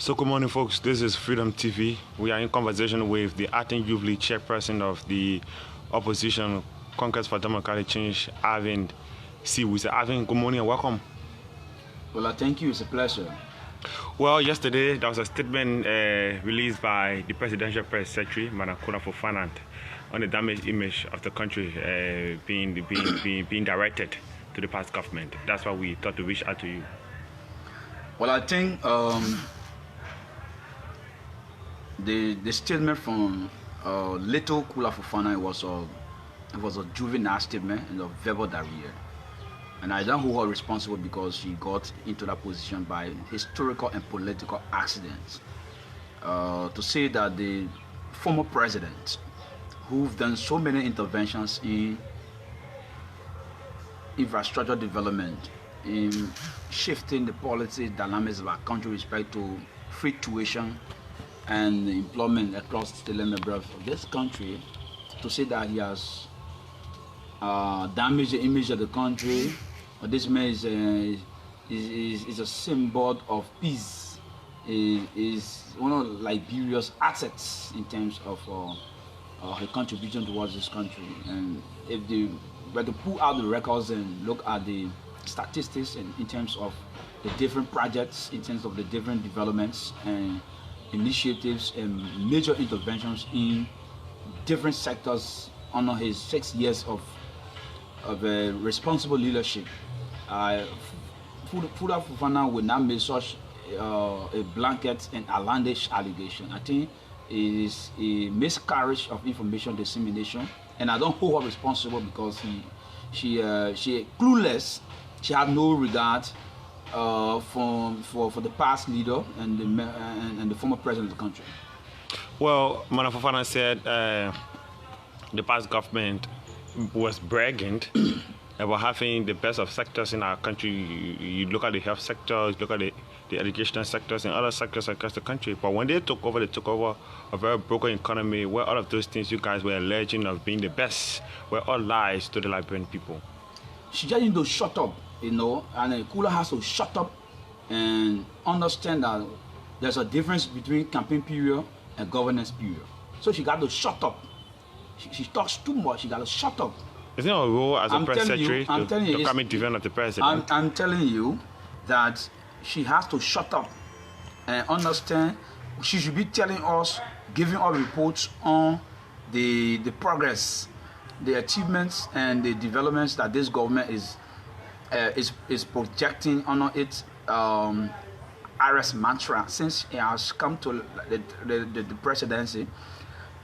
So good morning, folks. This is Freedom TV. We are in conversation with the acting youth league chairperson of the opposition Congress for Democratic Change, Alvin C. We say, Alvin, good morning and welcome. Well, thank you. It's a pleasure. Well, yesterday there was a statement released by the presidential press secretary, Madam Kula Fofana, on the damaged image of the country being directed to the past government. That's why we thought to reach out to you. Well, I think the statement from little Kula Fofana was a juvenile statement and a verbal diarrhea. And I don't hold her responsible because she got into that position by historical and political accidents. To say that the former president, who've done so many interventions in infrastructure development, in shifting the policy dynamics of our country with respect to free tuition and employment across the length and breadth of this country, to say that he has damaged the image of the country. This man is a symbol of peace. Is one of Liberia's assets in terms of her contribution towards this country. And if they were to pull out the records and look at the statistics and in terms of the different projects, in terms of the different developments and initiatives and major interventions in different sectors under his 6 years of responsible leadership, Kula Fofana will not make such a blanket and outlandish allegation. I think it is a miscarriage of information dissemination, and I don't hold her responsible because she clueless. She had no regard for the past leader and the former president of the country. Well, Madam Fofana said the past government was bragging about having the best of sectors in our country. You look at the health sector, you look at the educational sectors and other sectors across the country. But when they took over a very broken economy where all of those things you guys were alleging of being the best were all lies to the Liberian people. She just need to shut up, and Kula has to shut up and understand that there's a difference between campaign period and governance period. So she got to shut up. She talks too much. She got to shut up. Isn't it a role as a press secretary to come in defense of the president? I'm telling you that she has to shut up and understand. She should be telling us, giving us reports on the progress, the achievements, and the developments that this government is projecting under its RS mantra. Since it has come to the presidency,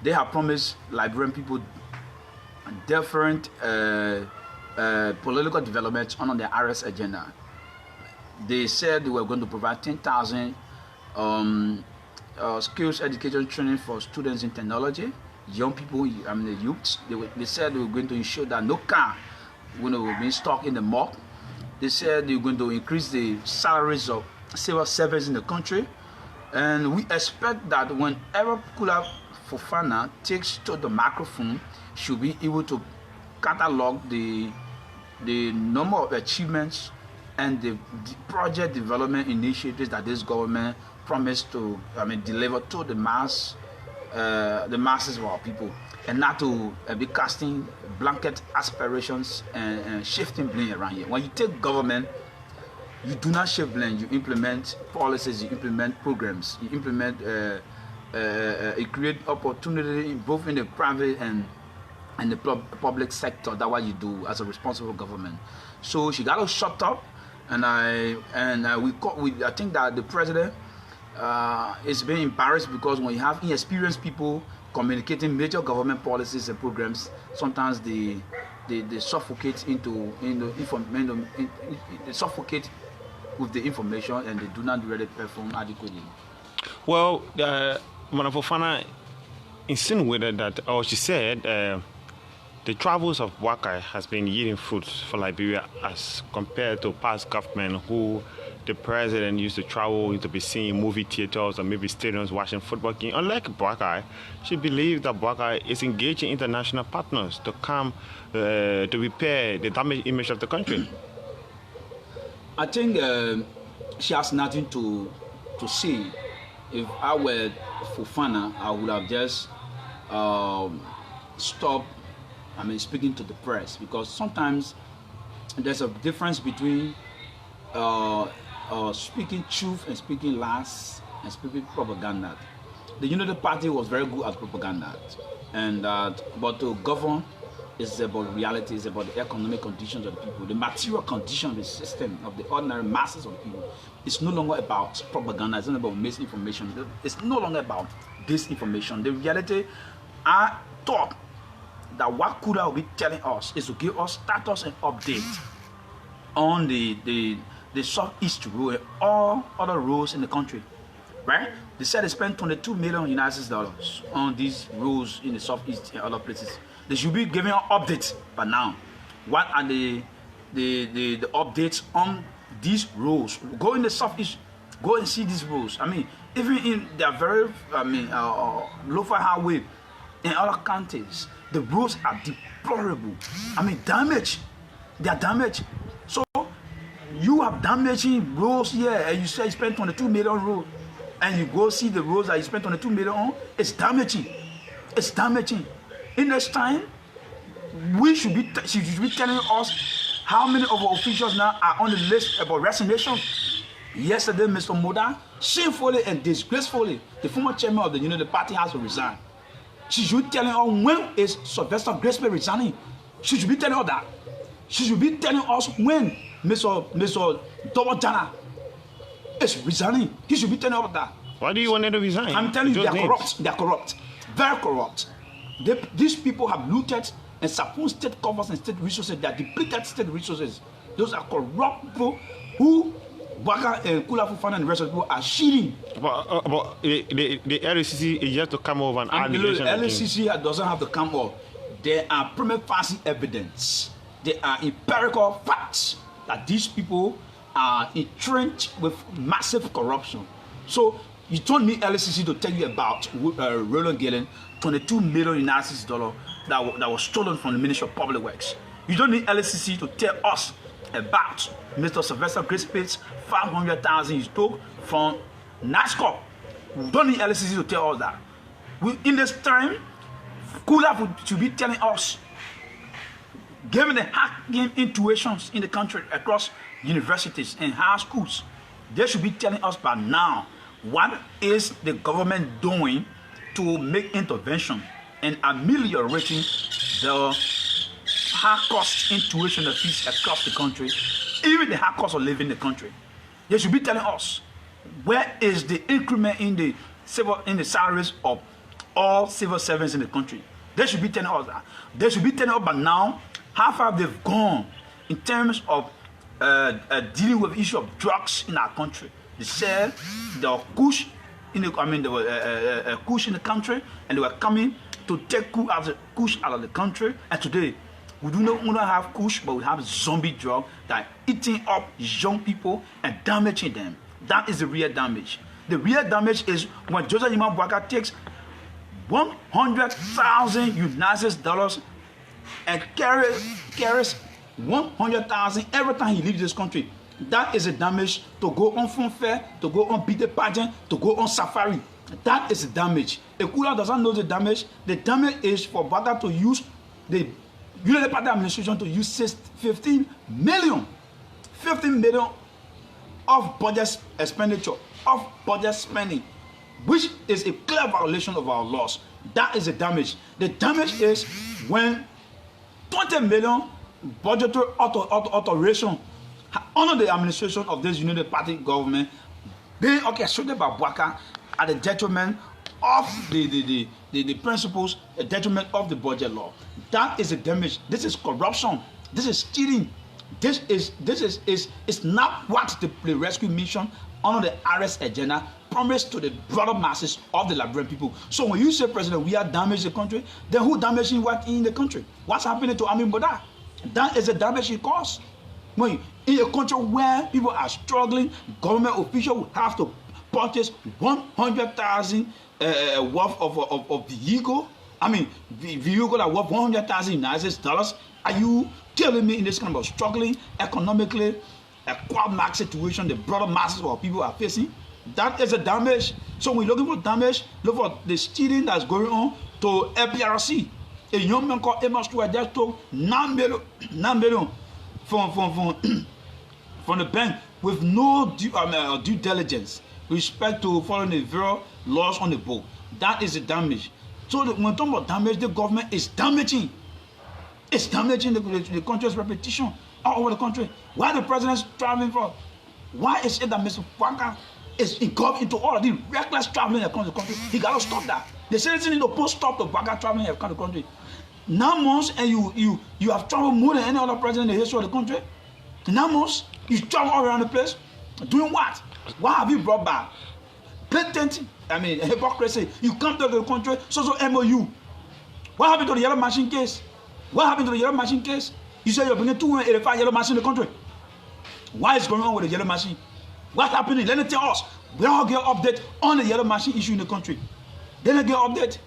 they have promised Liberian people different political developments on the RS agenda. They said they were going to provide 10,000 skills education training for students in technology, young people, the youths. They said they were going to ensure that no car will be stuck in the mud. They said they were going to increase the salaries of civil servants in the country. And we expect that whenever Kula Fofana takes to the microphone, she'll be able to catalog the number of achievements and the project development initiatives that this government promised to deliver to the masses of our people, and not to be casting blanket aspirations and shifting blame around here. When you take government, you do not shift blame. You implement policies, you implement programs, you implement you create opportunity both in the private and the public sector. That's what you do as a responsible government. So she got to shut up, and I think that the president is being embarrassed because when you have inexperienced people communicating major government policies and programs, sometimes they suffocate they suffocate with the information, and they do not really perform adequately. Well, Madam Fofana insinuated that, or she said, the travels of Waka has been yielding fruits for Liberia as compared to past government who the president used to travel to be seeing movie theaters or maybe stadiums watching football games. Unlike Waka, she believed that Waka is engaging international partners to come to repair the damaged image of the country. I think she has nothing to say if I were Fofana, I would have just stopped. I mean, speaking to the press, because sometimes there's a difference between speaking truth and speaking lies and speaking propaganda. The Unity Party was very good at propaganda, and but to govern is about reality, is about the economic conditions of the people, the material condition of the system, of the ordinary masses of the people. It's no longer about propaganda, it's not about misinformation, it's no longer about disinformation. The reality, I thought that what Kula will be telling us is to give us status and update on the Southeast Road and all other roads in the country, right? They said they spent 22 million United dollars on these roads in the Southeast and other places. They should be giving an update by now. What are the updates on these roads? Go in the Southeast, go and see these roads. I mean, even in their very, low-fi highway in other counties, the roads are deplorable. I mean, damaged. They are damaged. So you have damaging roads here, and you say you spend 22 million roads, and you go see the roads that you spent 22 million on. It's damaging. It's damaging. In this time, she should be telling us how many of our officials now are on the list about resignation. Yesterday, Mr. Moda, shamefully and disgracefully, the former chairman of the Unity Party has to resign. She should be telling us when is Sylvester Graceby resigning. She should be telling us that. She should be telling us when Mr. Double Jana is resigning. He should be telling us that. Why do you want them to resign? I'm telling you, they are corrupt. They are corrupt. Very corrupt. These people have looted and supposed state covers and state resources. They are depleted state resources. Those are corrupt people who Waka and Kula Fofana and the rest of the people are cheating. But the LCC is just to come over and add the LCC doesn't have to come over. There are prima facie evidence. There are empirical facts that these people are entrenched with massive corruption. So you don't need LCC to tell you about Roland Gillen, 22 million United dollars that was stolen from the Ministry of Public Works. You don't need LCC to tell us about Mr. Sylvester Graceby's 500,000 he took from NASCO. We don't need LCC to tell us that. In this time, Kula should be telling us, given the hacking intuitions in the country across universities and high schools, they should be telling us by now what is the government doing to make intervention and ameliorating the high cost intuition of fees across the country, even the high cost of living in the country. They should be telling us where is the increment in the salaries of all civil servants in the country. They should be telling us that. They should be telling us by now how far they've gone in terms of dealing with the issue of drugs in our country. They said there were kush in the, there were kush in the country, and they were coming to take kush out of the country. And today, we do not only have kush, but we have zombie drug that are eating up young people and damaging them. That is the real damage. The real damage is when Joseph Imam Bouaka takes 100,000 United dollars and carries 100,000 every time he leaves this country. That is a damage to go on fun fair, to go on beat the pageant, to go on safari. That is the damage. If Kula doesn't know the damage is for Bouaka to use the Unity Party administration to use 15 million of budget expenditure, of budget spending, which is a clear violation of our laws. That is the damage. The damage is when 20 million budgetary alteration under the administration of this Unity Party government being orchestrated by Bouaka at the detriment of the principles, the detriment of the budget law. That is the damage. This is corruption. This is cheating. This is not what the rescue mission under the arrest agenda promised to the broader masses of the Liberian people. So when you say, President, we have damaged the country, then who damaging what in the country? What's happening to Amin Boda? That is the damage he caused. When in a country where people are struggling, government officials will have to purchase 100,000 worth of vehicle. I mean, the vehicle that worth 100,000 United dollars. Are you telling me in this kind of struggling economically, a quagmire situation the broader masses of people are facing? That is a damage. So we're looking for damage. Look for the stealing that's going on to LPRC. A young man called Amos Stewart just took 9 million from the bank with no due diligence with respect to following the various laws on the book. That is the damage. So when we talk about damage, the government is damaging. It's damaging the country's reputation all over the country. Why the president is traveling for? Why is it that Mr. Waka is involved into all of the reckless traveling across the country? He got to stop that. The citizens need to put stop to Waka traveling across the country. 9 months and you have traveled more than any other president in the history of the country. 9 months, you travel all around the place. Doing what? What have you brought back? Blatant, hypocrisy. You come to the country, so MOU. What happened to the yellow machine case? What happened to the yellow machine case? You say you're bringing 285 yellow machines in the country. What is going on with the yellow machine? What's happening? Let me tell us. We don't get update on the yellow machine issue in the country. Then get update.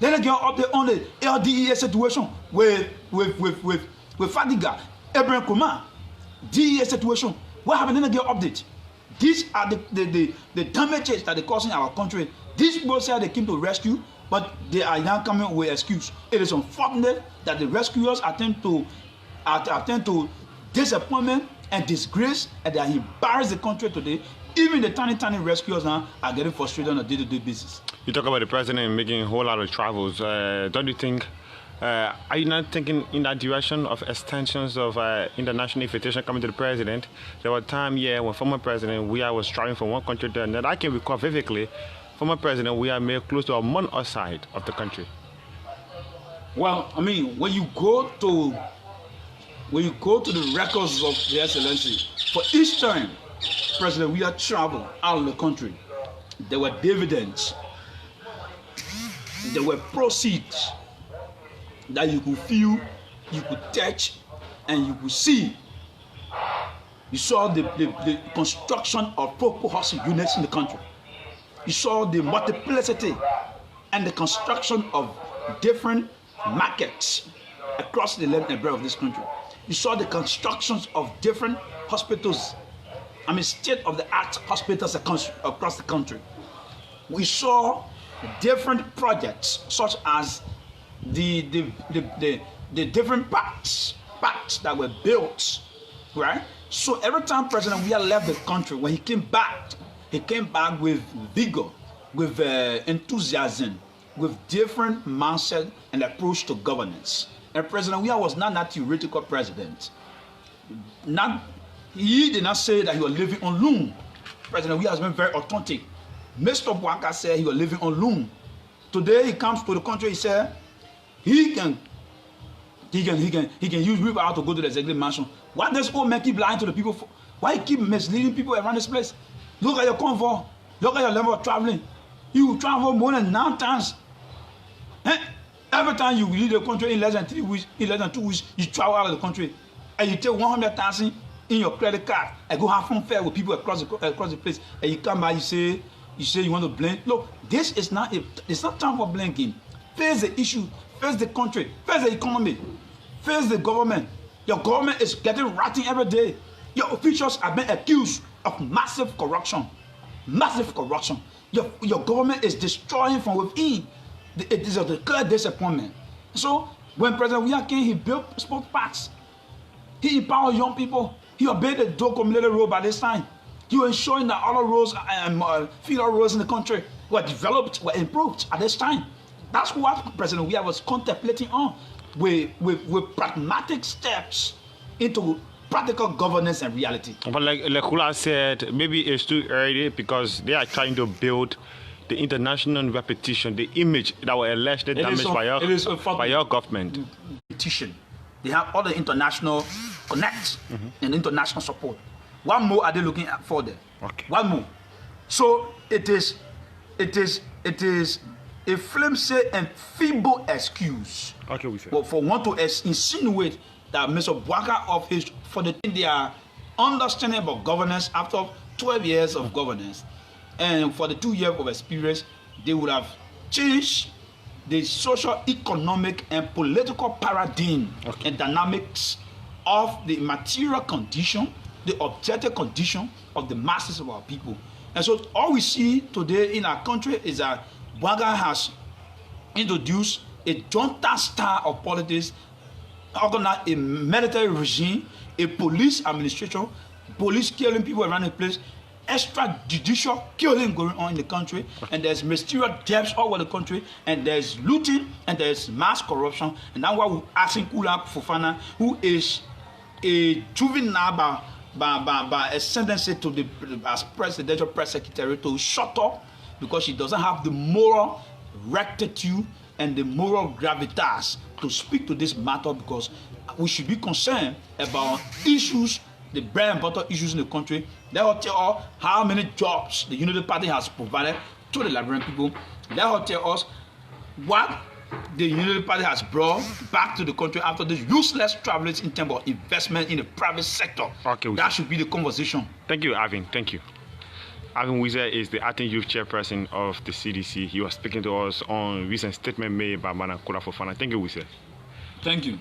Then get update on the LDEA situation with Fadiga, Abraham Kuma, DEA situation. What happened? Then get update. These are the damages that they're causing our country. These people say they came to rescue, but they are now coming with excuse. It is unfortunate that the rescuers attempt to disappointment and disgrace, and they are embarrassed the country today. Even the tiny rescuers now are getting frustrated on a day-to-day basis. You talk about the president making a whole lot of travels. Don't you think? Are you not thinking in that direction of extensions of international invitation coming to the president? There was a time here when former President Weah was traveling from one country to another. I can recall vividly, former President Weah made close to a month outside of the country. Well, when you go to the records of the Excellency, for each time President Weah traveled out of the country, there were dividends, there were proceeds that you could feel, you could touch, and you could see. You saw the construction of purple housing units in the country. You saw the multiplicity and the construction of different markets across the length and breadth of this country. You saw the constructions of different hospitals, state-of-the-art hospitals across the country. We saw different projects such as the different parks that were built, right? So every time President Weah left the country, when he came back with vigor, with enthusiasm, with different mindset and approach to governance. And President Weah was not that theoretical president. He did not say that he was living on loan. President Weah has been very authentic. Mr. Waka said he was living on loan. Today he comes to the country, he said he can use wheelbarrow to go to the executive mansion. Why does old man keep lying to the people for? Why he keep misleading people around this place? Look at your convoy. Look at your level of traveling. You travel more than 9 times. Every time you leave the country in less than 3 weeks, in less than 2 weeks, you travel out of the country. And you take 100,000 in your credit card and go have fun fair with people across the place. And you come back, you say you want to blame. Look, it's not time for blame game. Face the issue, face the country, face the economy, face the government. Your government is getting rotten every day. Your officials have been accused of massive corruption. Massive corruption. Your government is destroying from within. It is a clear disappointment. So when President Weah came, he built sports parks. He empowered young people. He obeyed the Dokomilele Road by this time. He was ensuring that other roads and feeder roads in the country were developed, were improved at this time. That's what President Weah was contemplating on with pragmatic steps into practical governance and reality. But like Kula said, maybe it's too early because they are trying to build the international reputation, the image that was allegedly damaged by your government. Petition. They have all the international connect and international support. What more are they looking for there? Okay. What more? So it is a flimsy and feeble excuse. Okay, we say. For one to insinuate that Mr. Waka for the thing they are understanding about governance after 12 years of governance, and for the 2 years of experience, they would have changed the social, economic, and political paradigm and dynamics of the material condition, the objective condition of the masses of our people. And so all we see today in our country is that Weah has introduced a junta style of politics, organized a military regime, a police administration, police killing people around the place, extrajudicial killing going on in the country, and there's mysterious deaths all over the country, and there's looting, and there's mass corruption. And that's why we're asking Kula Fofana, who is a juvenile by a sentence to the as presidential press secretary, to shut up, because she doesn't have the moral rectitude and the moral gravitas to speak to this matter, because we should be concerned about issues, the bread and butter issues in the country. Let her tell us how many jobs the Unity Party has provided to the Liberian people. Let her tell us what the Unity Party has brought back to the country after this useless travelers in terms of investment in the private sector. Okay, that should be the conversation. Thank you, Alvin. Thank you. Alvin Wesseh is the acting youth chairperson of the CDC. He was speaking to us on recent statement made by Madam Kula Fofana. Thank you, Wesseh. Thank you.